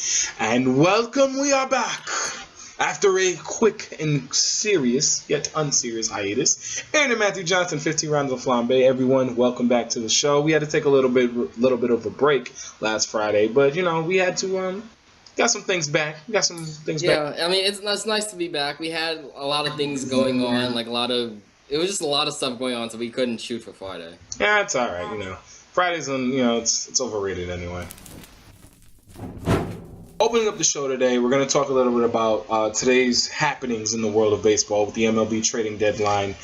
And welcome, we are back after a quick and serious, yet unserious hiatus. Aaron Matthew Johnson, 15 rounds of Flambé. Everyone, welcome back to the show. We had to take a little bit of a break last Friday, but we had to got some things back. We got some things back. Yeah, I mean it's nice to be back. We had a lot of things going on, like it was just a lot of stuff going on, so we couldn't shoot for Friday. Yeah, it's all right. Fridays, and it's overrated anyway. Opening up the show today, we're going to talk a little bit about today's happenings in the world of baseball with the MLB trading deadline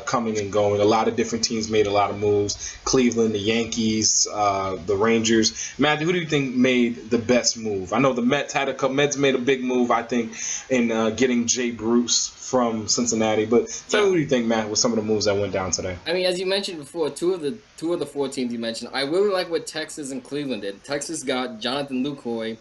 coming and going. A lot of different teams made a lot of moves. Cleveland, the Yankees, the Rangers. Matt, who do you think made the best move? I know the Mets made a big move, I think, in getting Jay Bruce from Cincinnati. But tell me, who do you think, Matt, with some of the moves that went down today? I mean, as you mentioned before, two of the four teams you mentioned, I really like what Texas and Cleveland did. Texas got Jonathan Lucroy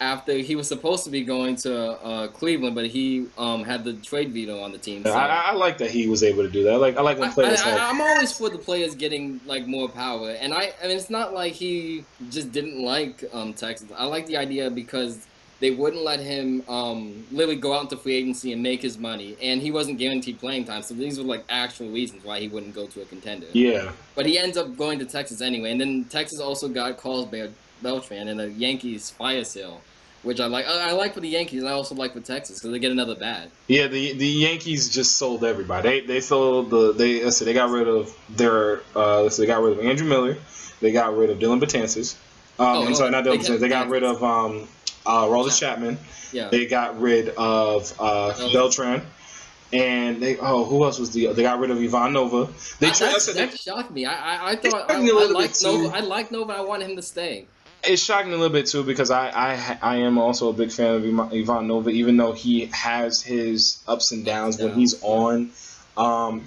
after he was supposed to be going to Cleveland, but he had the trade veto on the team. So. I like that he was able to do that. I like when players. I'm always for the players getting more power, and I mean it's not like he just didn't like Texas. I like the idea because they wouldn't let him literally go out into free agency and make his money, and he wasn't guaranteed playing time. So these were actual reasons why he wouldn't go to a contender. Yeah. But he ends up going to Texas anyway, and then Texas also got Carlos Beltran and the Yankees fire sale, which I like. I like for the Yankees, and I also like for Texas because they get another bat. Yeah, the Yankees just sold everybody. They sold they got rid of their they got rid of Andrew Miller, they got rid of Dylan Betances. I'm sorry, not Dylan Betances. They got rid of Roldis Chapman. Yeah. They got rid of Beltran. And they who else was they got rid of Ivan Nova. That shocked me. I thought I liked Nova. I wanted him to stay. It shocked me a little bit too because I am also a big fan of Ivan Nova, even though he has his ups and downs when he's on.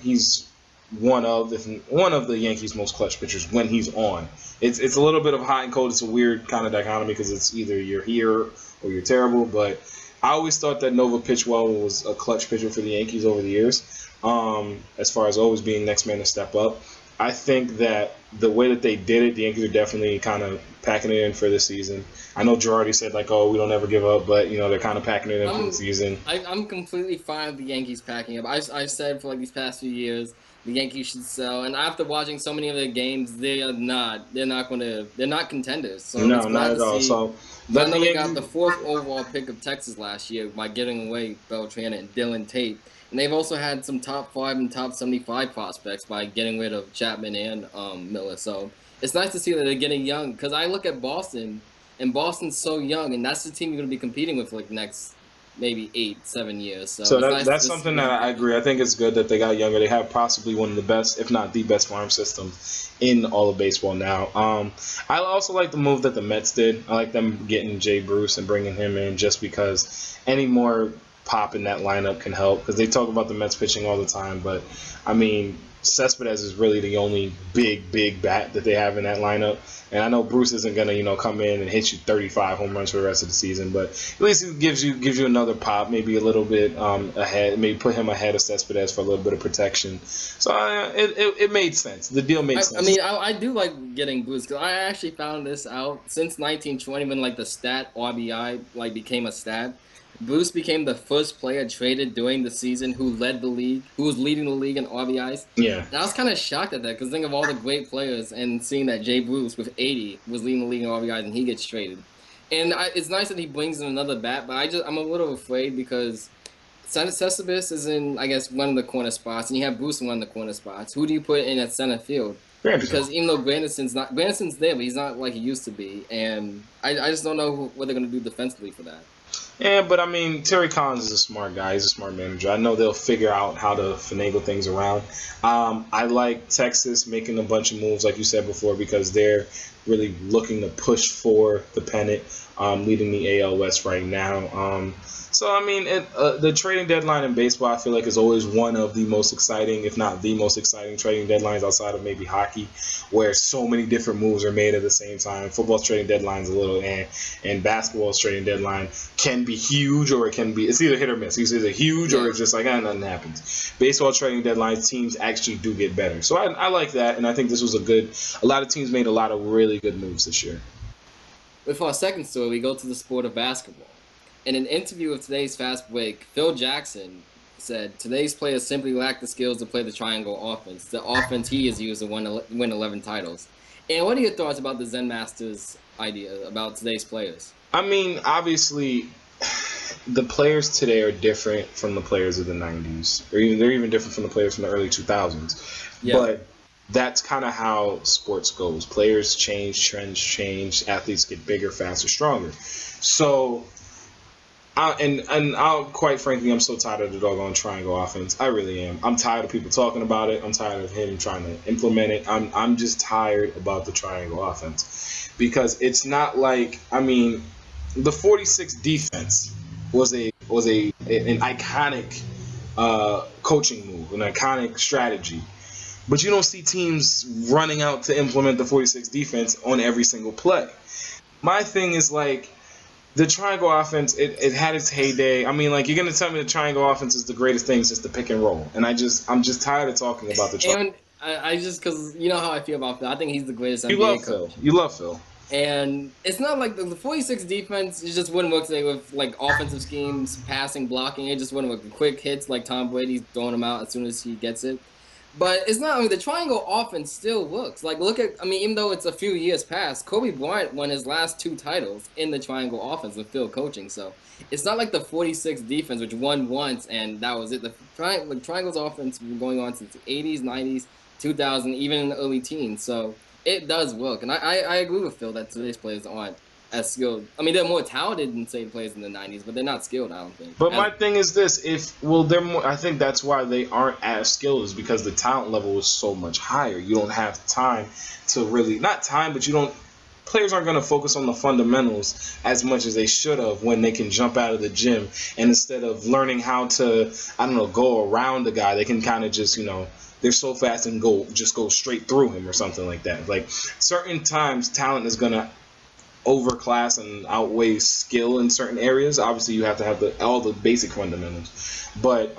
He's one of the Yankees' most clutch pitchers when he's on. It's a little bit of hot and cold. It's a weird kind of dichotomy because it's either you're here or you're terrible. But I always thought that Nova pitched well and was a clutch pitcher for the Yankees over the years. As far as always being next man to step up. I think that the way that they did it, the Yankees are definitely kind of packing it in for the season. I know Girardi said we don't ever give up, but they're kind of packing it in for the season. I'm completely fine with the Yankees packing up. I've said for these past few years the Yankees should sell, and after watching so many of their games, they're not contenders. So no, not at all. So I know they got the 4th overall pick of Texas last year by giving away Beltran and Dylan Tate. And they've also had some top 5 and top 75 prospects by getting rid of Chapman and Miller. So it's nice to see that they're getting young. Because I look at Boston, and Boston's so young, and that's the team you're going to be competing with for the next maybe 8-7 years. So that's something that I agree. I think it's good that they got younger. They have possibly one of the best, if not the best, farm systems in all of baseball now. I also like the move that the Mets did. I like them getting Jay Bruce and bringing him in just because any more pop in that lineup can help because they talk about the Mets pitching all the time, but I mean Cespedes is really the only big bat that they have in that lineup, and I know Bruce isn't gonna come in and hit you 35 home runs for the rest of the season, but at least it gives you another pop, maybe a little bit ahead, maybe put him ahead of Cespedes for a little bit of protection. So it made sense. The deal made sense. I mean, I do like getting Bruce because I actually found this out since 1920 when the stat RBI became a stat. Bruce became the first player traded during the season who led the league, who was leading the league in RBIs. Yeah. And I was kind of shocked at that because think of all the great players and seeing that Jay Bruce with 80 was leading the league in RBIs and he gets traded. And it's nice that he brings in another bat, but I'm a little afraid because Cespedes is in, I guess, one of the corner spots, and you have Bruce in one of the corner spots. Who do you put in at center field? Because even though Granderson's there, but he's not like he used to be, and I just don't know what they're going to do defensively for that. Yeah, but I mean, Terry Collins is a smart guy. He's a smart manager. I know they'll figure out how to finagle things around. I like Texas making a bunch of moves, like you said before, because they're really looking to push for the pennant, leading the AL West right now. So, I mean, the trading deadline in baseball, I feel like, is always one of the most exciting, if not the most exciting trading deadlines outside of maybe hockey, where so many different moves are made at the same time. Football's trading deadline is a little and basketball's trading deadline can be huge or it's either hit or miss. It's either huge or it's just nothing happens. Baseball trading deadlines, teams actually do get better. So I like that, and I think this was a lot of teams made a lot of really good moves this year. With our second story, we go to the sport of basketball. In an interview with today's Fast Break, Phil Jackson said, "Today's players simply lack the skills to play the triangle offense, the offense he has used to win 11 titles." And what are your thoughts about the Zen Masters idea about today's players? I mean, obviously, the players today are different from the players of the 90s. They're even different from the players from the early 2000s. Yeah. But that's kind of how sports goes. Players change, trends change, athletes get bigger, faster, stronger. So, I'll quite frankly, I'm so tired of the doggone triangle offense. I really am. I'm tired of people talking about it. I'm tired of him trying to implement it. I'm just tired about the triangle offense because it's not like, I mean, the 46 defense was an iconic coaching move, an iconic strategy. But you don't see teams running out to implement the 46 defense on every single play. My thing is like the triangle offense, it had its heyday. I mean, like, you're going to tell me the triangle offense is the greatest thing since the pick and roll. And I'm just tired of talking about the triangle. And I just, because you know how I feel about Phil. I think he's the greatest NBA You love coach. Phil. You love Phil. And it's not like the 46 defense, it just wouldn't work today with like offensive schemes, passing, blocking. It just wouldn't work. Quick hits like Tom Brady's throwing them out as soon as he gets it. But it's not, I mean, the triangle offense still works. Like, look at, I mean, even though it's a few years past, Kobe Bryant won his last 2 titles in the triangle offense with Phil coaching. So it's not like the 46 defense, which won once and that was it. The triangle's offense has been going on since the 80s, 90s, 2000, even in the early teens. So it does work. And I agree with Phil that today's players aren't as skilled. I mean, they're more talented than, say, players in the 90s, but they're not skilled, I don't think. But my thing is this, they're more, I think that's why they aren't as skilled, is because the talent level is so much higher. You don't have time to really, not time, but players aren't going to focus on the fundamentals as much as they should have when they can jump out of the gym. And instead of learning how to, go around the guy, they can kind of just, they're so fast and go straight through him or something like that. Like, certain times, talent is going to overclass and outweigh skill in certain areas. Obviously, you have to have all the basic fundamentals. But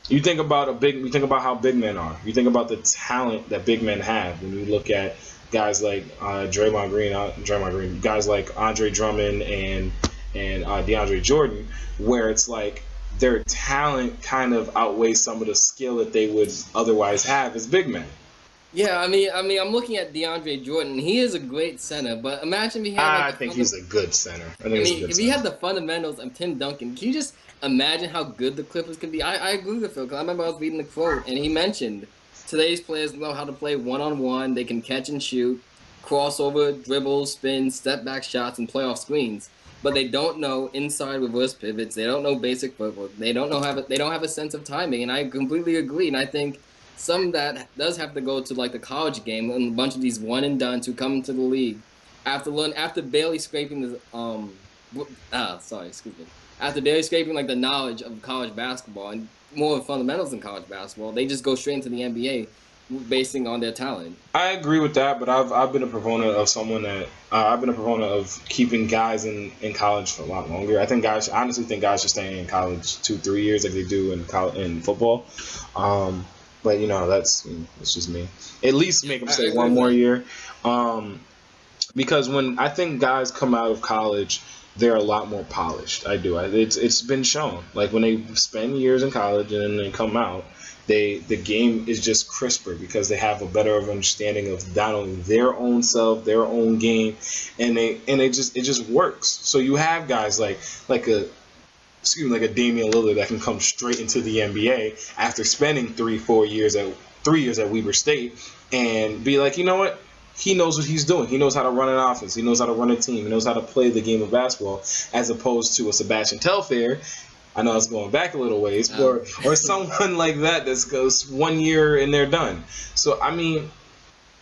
you think about how big men are. You think about the talent that big men have. When you look at guys like Draymond Green, guys like Andre Drummond and DeAndre Jordan, where it's like their talent kind of outweighs some of the skill that they would otherwise have as big men. Yeah, I mean, I'm looking at DeAndre Jordan. He is a great center, but imagine if he had. I think he's a good center. If he had the fundamentals of Tim Duncan, can you just imagine how good the Clippers could be? I agree with Phil, because I remember I was reading the quote, and he mentioned today's players know how to play one-on-one. They can catch and shoot, crossover, dribbles, spins, step-back shots, and playoff screens. But they don't know inside reverse pivots. They don't know basic footwork. They don't have a sense of timing, and I completely agree. And I think some of that does have to go to like the college game and a bunch of these one and dones who come into the league after barely scraping the after barely scraping like the knowledge of college basketball and more fundamentals in college basketball. They just go straight into the NBA basing on their talent. I agree with that, but I've been a proponent of keeping guys in college for a lot longer. I honestly think guys should stay in college 2-3 years like they do in football. But that's just me. At least make them stay one more year, because when I think guys come out of college, they're a lot more polished. I do. It's been shown. Like when they spend years in college and then they come out, the game is just crisper because they have a better understanding of not only their own self, their own game, and it just works. So you have guys like a Damian Lillard that can come straight into the NBA after spending 3 years at Weber State and be like, you know what? He knows what he's doing. He knows how to run an offense. He knows how to run a team. He knows how to play the game of basketball, as opposed to a Sebastian Telfair. I know it's going back a little ways, or someone like that goes 1 year and they're done. So, I mean,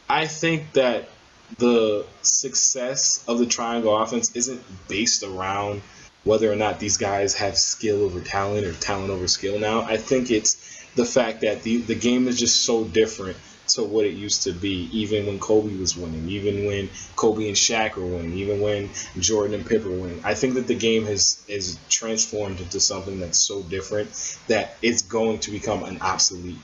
I think that the success of the triangle offense isn't based around whether or not these guys have skill over talent or talent over skill now. I think it's the fact that the game is just so different to what it used to be, even when Kobe was winning, even when Kobe and Shaq were winning, even when Jordan and Pippen were winning. I think that the game is transformed into something that's so different that it's going to become an obsolete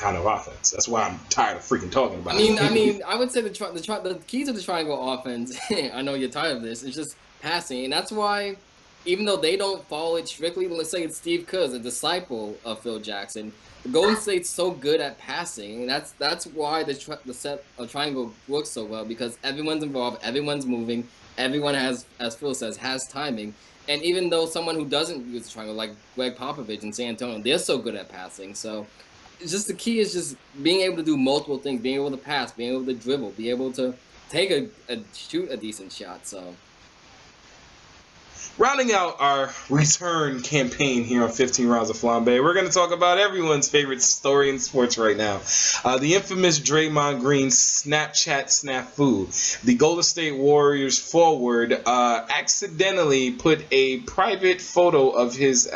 kind of offense. That's why I'm tired of freaking talking about it. I would say the key to the triangle offense, I know you're tired of this, is just passing. And that's why, even though they don't follow it strictly, let's say it's Steve Kerr, a disciple of Phil Jackson, the Golden State's so good at passing. And that's why the set of triangle works so well, because everyone's involved, everyone's moving, everyone has, as Phil says, has timing. And even though someone who doesn't use the triangle, like Greg Popovich in San Antonio, they're so good at passing. So it's just the key is just being able to do multiple things, being able to pass, being able to dribble, be able to take shoot a decent shot. So rounding out our return campaign here on 15 Rounds of Flambé, we're going to talk about everyone's favorite story in sports right now. The infamous Draymond Green Snapchat snafu. The Golden State Warriors forward accidentally put a private photo of his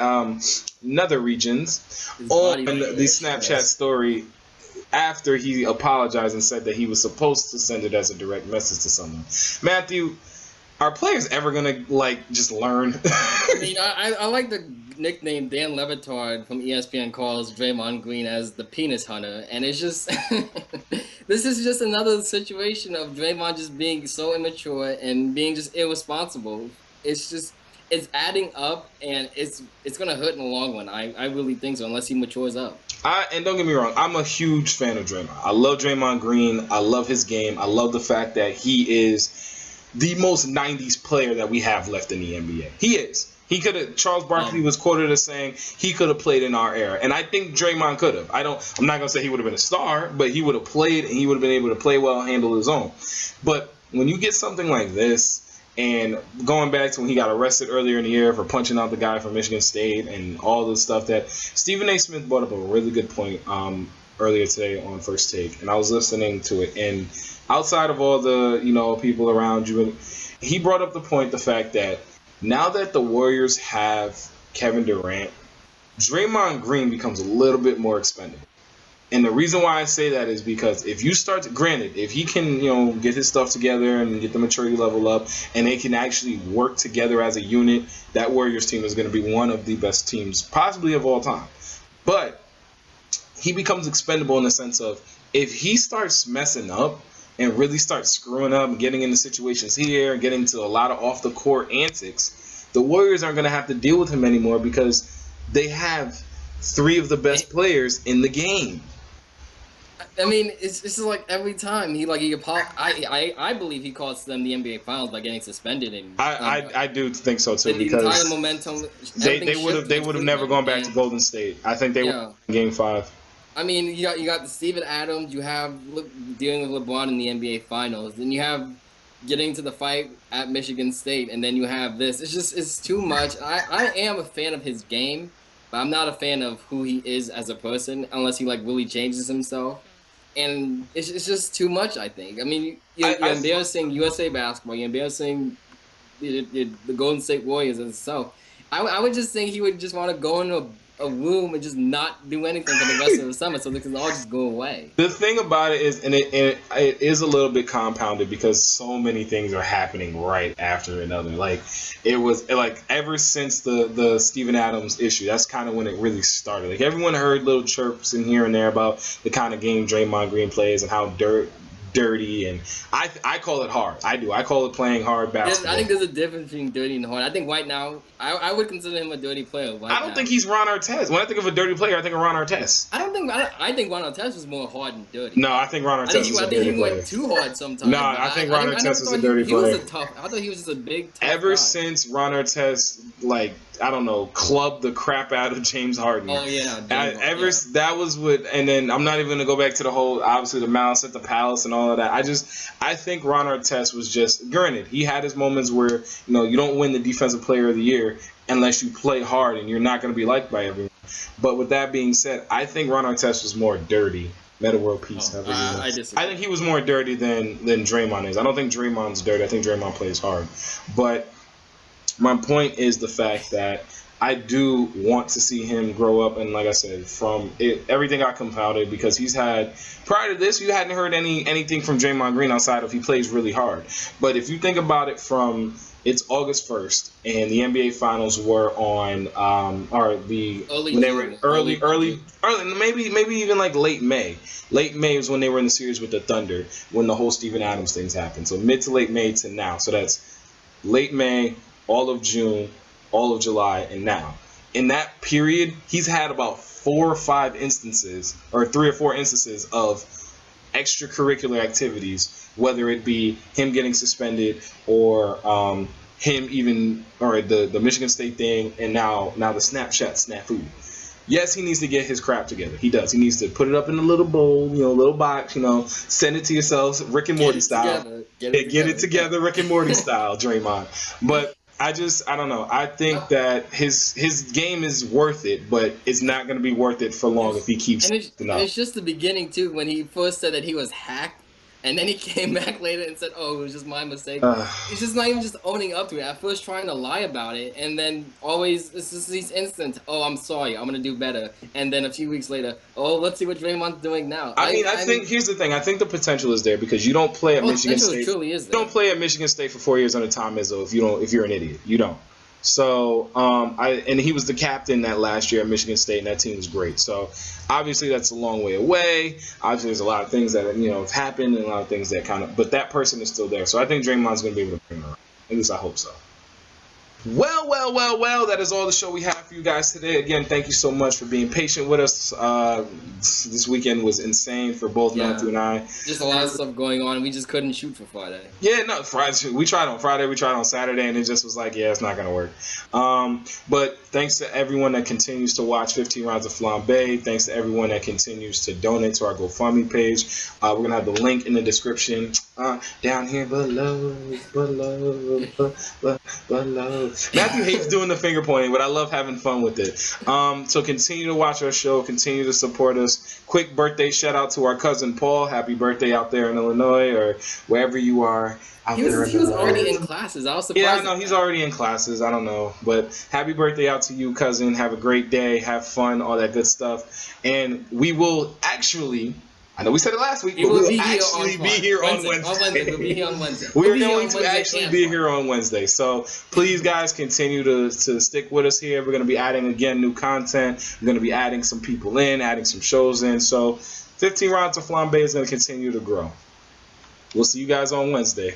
nether regions on the Snapchat story after he apologized and said that he was supposed to send it as a direct message to someone. Matthew, are players ever gonna just learn? I like the nickname Dan Levitard from ESPN calls Draymond Green as the penis hunter, and it's just this is just another situation of Draymond just being so immature and being just irresponsible. It's adding up, and it's gonna hurt in the long run. I really think so, unless he matures up. And don't get me wrong, I'm a huge fan of Draymond. I love Draymond Green. I love his game. I love the fact that he is the most 90s player that we have left in the NBA. He is. He could have. Charles Barkley was quoted as saying he could have played in our era, and I think Draymond could have. I'm not gonna say he would have been a star, but he would have played, and he would have been able to play well and handle his own. But when you get something like this, and going back to when he got arrested earlier in the year for punching out the guy from Michigan State and all the stuff that Stephen A. Smith brought up a really good point earlier today on First Take, and I was listening to it, and outside of all the people around you, he brought up the fact that now that the Warriors have Kevin Durant, Draymond Green becomes a little bit more expendable. And the reason why I say that is because if you start to, granted, if he can get his stuff together and get the maturity level up, and they can actually work together as a unit, that Warriors team is going to be one of the best teams possibly of all time. But he becomes expendable in the sense of, if he starts messing up and really starts screwing up and getting into situations here and getting to a lot of off the court antics, the Warriors aren't going to have to deal with him anymore because they have three of the best players in the game. I mean, it's just like every time I believe he cost them the NBA Finals by getting suspended. And I do think so too, because the entire momentum, they would have never gone back to Golden State. I think they were in Game 5. I mean, you got the Steven Adams, you have dealing with LeBron in the NBA Finals, then you have getting to the fight at Michigan State, and then you have this. It's too much. I am a fan of his game, but I'm not a fan of who he is as a person unless he really changes himself. And it's just too much, I think. I mean, you're embarrassing USA basketball, you're embarrassing the Golden State Warriors itself. I would just think he would just want to go into a room and just not do anything for the rest of the summer, so they can all just go away. The thing about it is, and it is a little bit compounded because so many things are happening right after another. It was ever since the Steven Adams issue, that's kind of when it really started. Everyone heard little chirps in here and there about the kind of game Draymond Green plays and how dirty, and I call it hard. I call it playing hard basketball. I think there's a difference between dirty and hard. I think right now, I would consider him a dirty player. I don't think he's Ron Artest. When I think of a dirty player, I think of Ron Artest. I think Ron Artest was more hard and dirty. No, I think Ron Artest is a dirty player. I think he went too hard sometimes. No, I think Ron Artest is a dirty player. I thought he was just a big tough Ever guy. Since Ron Artest, clubbed the crap out of James Harden. Oh yeah. That was what, and then I'm not even gonna go back to the whole, obviously the malice at the palace and all of that. I think Ron Artest was just, granted, he had his moments where you don't win the Defensive Player of the Year unless you play hard, and you're not gonna be liked by everyone. But with that being said, I think Ron Artest was more dirty. Meta World Peace. I think he was more dirty than Draymond is. I don't think Draymond's dirty. I think Draymond plays hard. But my point is the fact that I do want to see him grow up, and like I said, everything got compounded because he's had, prior to this, you hadn't heard anything from Draymond Green outside of he plays really hard. But if you think about it from It's August 1st, and the NBA Finals were on, when they were maybe even like late May. Late May was when they were in the series with the Thunder, when the whole Steven Adams things happened. So mid to late May to now. So that's late May, all of June, all of July, and now. In that period, he's had about 4 or 5 instances, or 3 or 4 instances of extracurricular activities, whether it be him getting suspended or the Michigan State thing, and now the Snapchat snafu. Yes, he needs to get his crap together. He does. He needs to put it up in a little bowl, little box, send it to yourself, Rick and Morty style. Get it together, Rick and Morty style, Draymond. But I don't know. I think that his game is worth it, but it's not going to be worth it for long if he keeps. And it's just the beginning too, when he first said that he was hacked. And then he came back later and said, "Oh, it was just my mistake." He's just not even just owning up to it. At first, trying to lie about it, and then always it's just these instant, "Oh, I'm sorry, I'm gonna do better." And then a few weeks later, "Oh, let's see what Draymond's doing now." I think here's the thing. I think the potential is there because you don't play at Michigan State. Truly is there. You don't play at Michigan State for 4 years under Tom Izzo if you're an idiot. You don't. So, and he was the captain that last year at Michigan State, and that team was great. So, obviously, that's a long way away. Obviously, there's a lot of things that have happened, and a lot of things that but that person is still there. So, I think Draymond's going to be able to bring it around. At least I hope so. Well, that is all the show we have for you guys today. Again, thank you so much for being patient with us. This weekend was insane for both Matthew and I. Just a lot of stuff going on. We just couldn't shoot for Friday. Yeah, no, Friday. We tried on Friday, we tried on Saturday, and it just was like, yeah, it's not going to work. But thanks to everyone that continues to watch 15 Rounds of Flambé. Thanks to everyone that continues to donate to our GoFundMe page. We're going to have the link in the description down here below. Matthew hates doing the finger pointing, but I love having fun with it. So continue to watch our show. Continue to support us. Quick birthday shout out to our cousin Paul. Happy birthday out there in Illinois or wherever you are. He was already in classes. I was surprised. Yeah, I know. He's already in classes. I don't know. But happy birthday out to you, cousin. Have a great day. Have fun. All that good stuff. And we will actually... I know we said it last week, but we'll actually be here on Wednesday. We'll be here on Wednesday. We're going to actually be here on Wednesday. So please, guys, continue to stick with us here. We're going to be adding, again, new content. We're going to be adding some people in, adding some shows in. So 15 Rounds of Flambé is going to continue to grow. We'll see you guys on Wednesday.